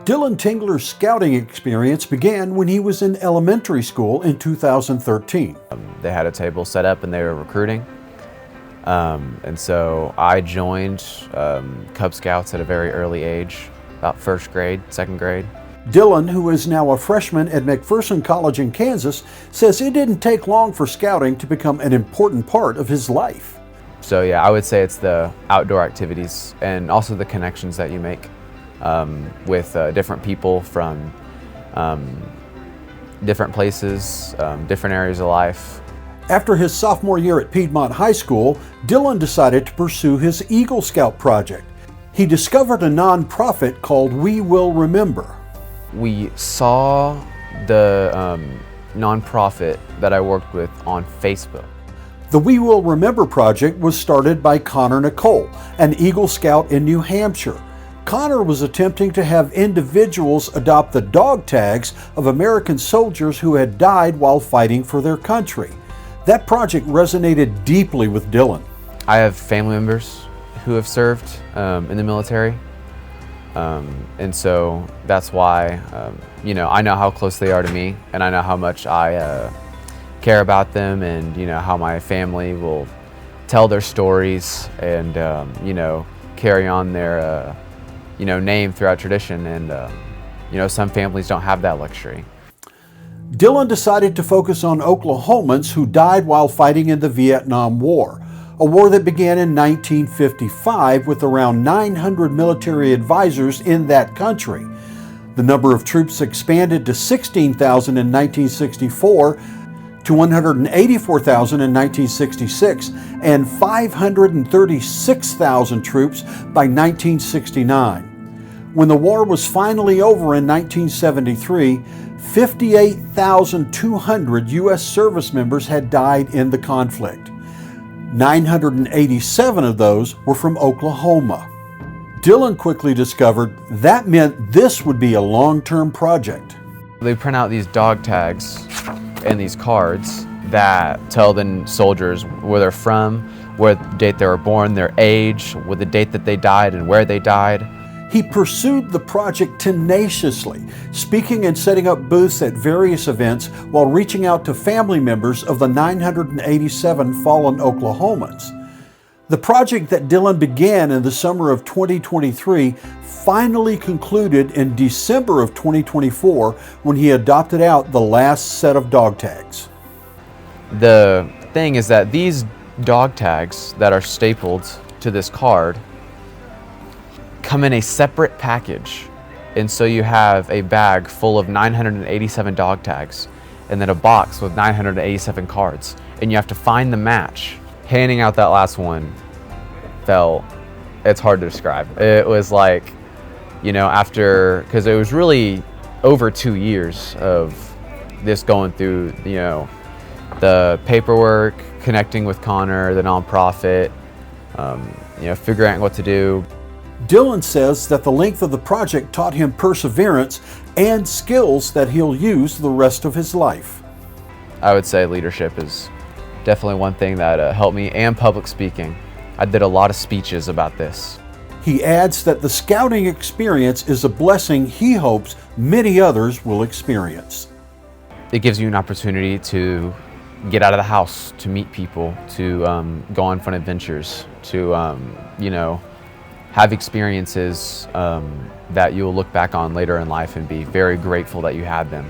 Dylan Tingler's scouting experience began when he was in elementary school in 2013. They had a table set up and they were recruiting. And so I joined Cub Scouts at a very early age, about first grade, second grade. Dylan, who is now a freshman at McPherson College in Kansas, says it didn't take long for scouting to become an important part of his life. So yeah, I would say it's the outdoor activities and also the connections that you make with different people from different places, different areas of life. After his sophomore year at Piedmont High School, Dylan decided to pursue his Eagle Scout project. He discovered a nonprofit called We Will Remember. We saw the nonprofit that I worked with on Facebook. The We Will Remember project was started by Connor Nicole, an Eagle Scout in New Hampshire. Connor was attempting to have individuals adopt the dog tags of American soldiers who had died while fighting for their country. That project resonated deeply with Dylan. I have family members who have served in the military. And so that's why, I know how close they are to me, and I know how much I care about them, and, how my family will tell their stories and, carry on their, name throughout tradition. And, some families don't have that luxury. Dylan decided to focus on Oklahomans who died while fighting in the Vietnam War, a war that began in 1955 with around 900 military advisors in that country. The number of troops expanded to 16,000 in 1964, to 184,000 in 1966, and 536,000 troops by 1969. When the war was finally over in 1973, 58,200 U.S. service members had died in the conflict. 987 of those were from Oklahoma. Dylan quickly discovered that meant this would be a long-term project. They print out these dog tags and these cards that tell the soldiers where they're from, what date they were born, their age, with the date that they died and where they died. He pursued the project tenaciously, speaking and setting up booths at various events while reaching out to family members of the 987 fallen Oklahomans. The project that Dylan began in the summer of 2023 finally concluded in December of 2024 when he adopted out the last set of dog tags. The thing is that these dog tags that are stapled to this card come in a separate package, and so you have a bag full of 987 dog tags and then a box with 987 cards, and you have to find the match. Handing out that last one it's hard to describe. It was like, because it was really over 2 years of this going through, the paperwork, connecting with Connor, the nonprofit, figuring out what to do. Dylan says that the length of the project taught him perseverance and skills that he'll use the rest of his life. I would say leadership is definitely one thing that helped me, and public speaking. I did a lot of speeches about this. He adds that the scouting experience is a blessing he hopes many others will experience. It gives you an opportunity to get out of the house, to meet people, to go on fun adventures, to, have experiences that you will look back on later in life and be very grateful that you had them.